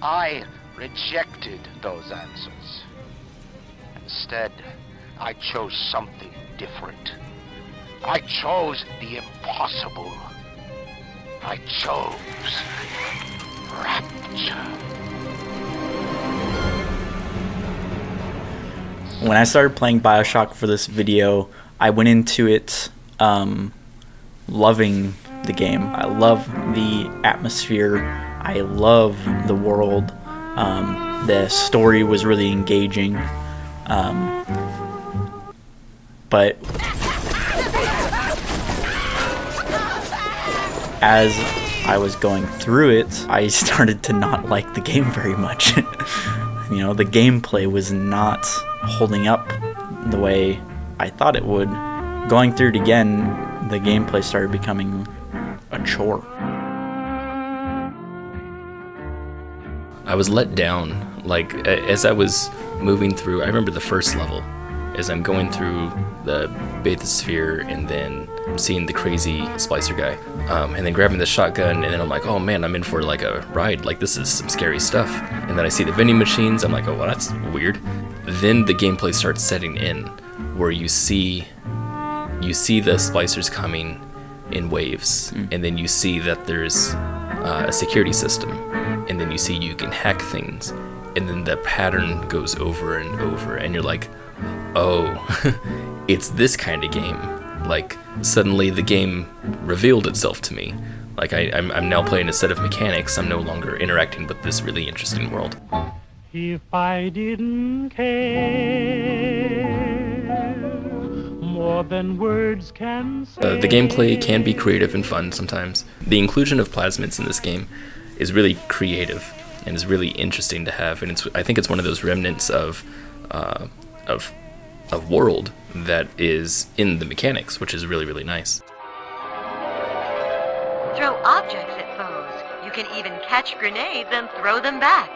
I rejected those answers. Instead, I chose something different. I chose the impossible. I chose rapture. When I started playing Bioshock for this video, I went into it loving the game. I love the atmosphere. I love the world. The story was really engaging. But as I was going through it, I started to not like the game very much. You know, the gameplay was not holding up the way I thought it would. Going through it again, the gameplay started becoming a chore. I was let down, like, as I was moving through. I remember the first level, as I'm going through the bathysphere and then seeing the crazy splicer guy, and then grabbing the shotgun, and then I'm like, oh man, I'm in for like a ride, like this is some scary stuff. And then I see the vending machines, I'm like, oh well, that's weird. Then the gameplay starts setting in, where you see the splicers coming in waves, and then you see that there's a security system, and then you see you can hack things, and then the pattern goes over and over, and you're like, oh, it's this kind of game. Like, suddenly the game revealed itself to me. Like, I'm now playing a set of mechanics. I'm no longer interacting with this really interesting world. If I didn't care more than words can say. The gameplay can be creative and fun sometimes. The inclusion of plasmids in this game is really creative and is really interesting to have, and I think it's one of those remnants of world that is in the mechanics, which is really, really nice. Throw objects at foes. You can even catch grenades and throw them back.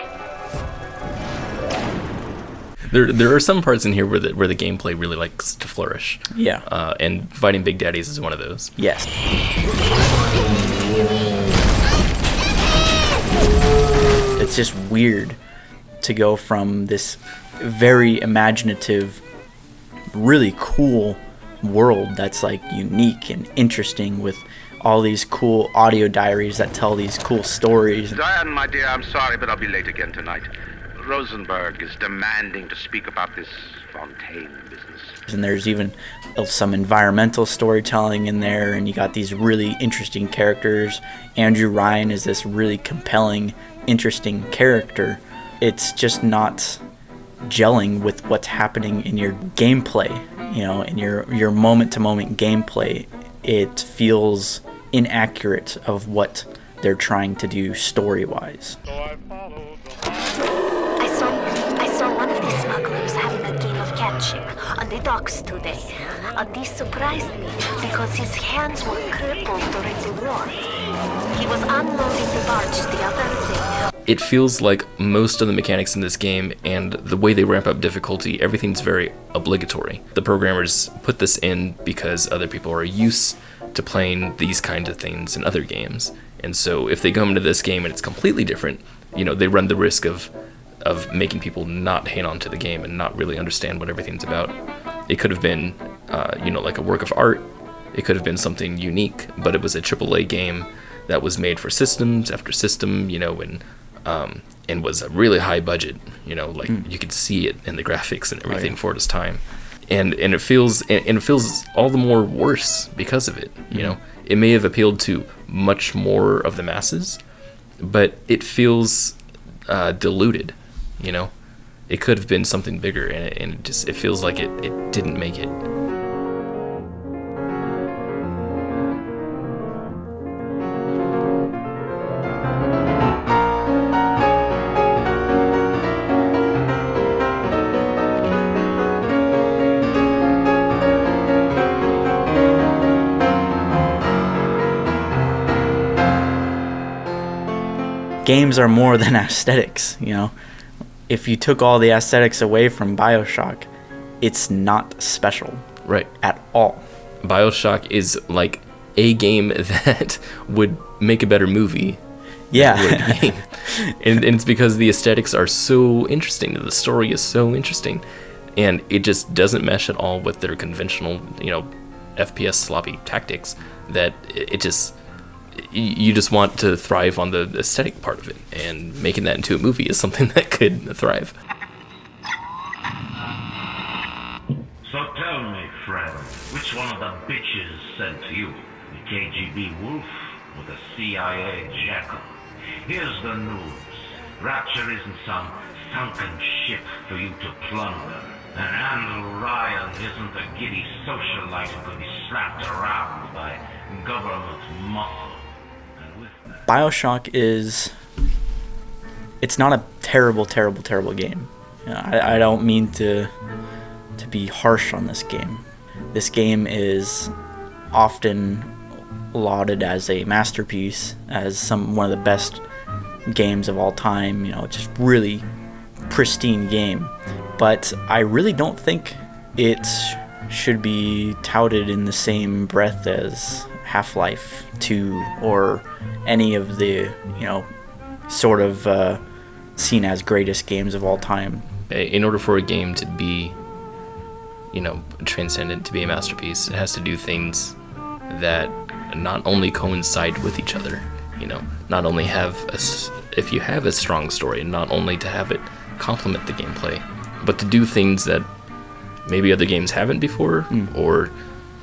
There are some parts in here where the gameplay really likes to flourish. Yeah. And fighting big daddies is one of those. Yes. It's just weird to go from this very imaginative, really cool world that's like unique and interesting with all these cool audio diaries that tell these cool stories. Diane, my dear, I'm sorry, but I'll be late again tonight. Rosenberg is demanding to speak about this Fontaine business. And there's even some environmental storytelling in there, and you got these really interesting characters. Andrew Ryan is this really compelling, interesting character. It's just not gelling with what's happening in your gameplay, you know, in your moment-to-moment gameplay. It feels inaccurate of what they're trying to do story-wise. I saw one of these smugglers having a game of catching on the docks today. This surprised me because his hands were crippled during the war. He was unloading the barge the other day. It feels like most of the mechanics in this game and the way they ramp up difficulty, everything's very obligatory. The programmers put this in because other people are used to playing these kinds of things in other games. And so if they come into this game and it's completely different, you know, they run the risk of making people not hang on to the game and not really understand what everything's about. It could have been, like a work of art. It could have been something unique, but it was a AAA game that was made for systems after system, and was a really high budget, you could see it in the graphics and everything for its time. And it feels all the more worse because of it. It may have appealed to much more of the masses, but it feels diluted. It could have been something bigger, and it feels like it didn't make it. Games are more than aesthetics, If you took all the aesthetics away from Bioshock, it's not special. Right. At all. Bioshock is like a game that would make a better movie. Yeah. And it's because the aesthetics are so interesting, the story is so interesting, and it just doesn't mesh at all with their conventional, FPS sloppy tactics, that it just, you just want to thrive on the aesthetic part of it, and making that into a movie is something that could thrive. So tell me, friend, which one of the bitches sent you? The KGB wolf or the CIA jackal? Here's the news. Rapture isn't some sunken ship for you to plunder. And Andrew Ryan isn't a giddy socialite who could be slapped around by government muscle. And with that... Bioshock it's not a terrible game. I don't mean to be harsh on this game. This game is often lauded as a masterpiece, as one of the best games of all time, just really pristine game. But I really don't think it should be touted in the same breath as Half-Life 2 or any of the, sort of seen as greatest games of all time. In order for a game to be, transcendent, to be a masterpiece, it has to do things that not only coincide with each other, not only if you have a strong story, not only to have it complement the gameplay, but to do things that maybe other games haven't before, or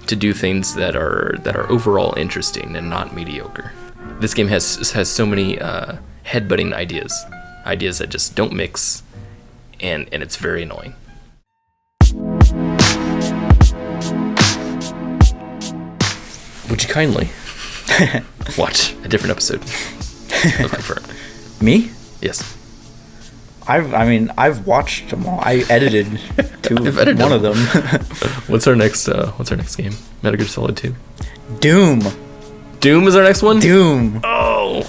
to do things that are overall interesting and not mediocre. This game has so many headbutting ideas that just don't mix, and it's very annoying. Would you kindly watch a different episode of Confirmed? Me? Yes. I've watched them all. I edited one of them. What's our next game? Metal Gear Solid 2? Doom is our next one? Doom. Oh.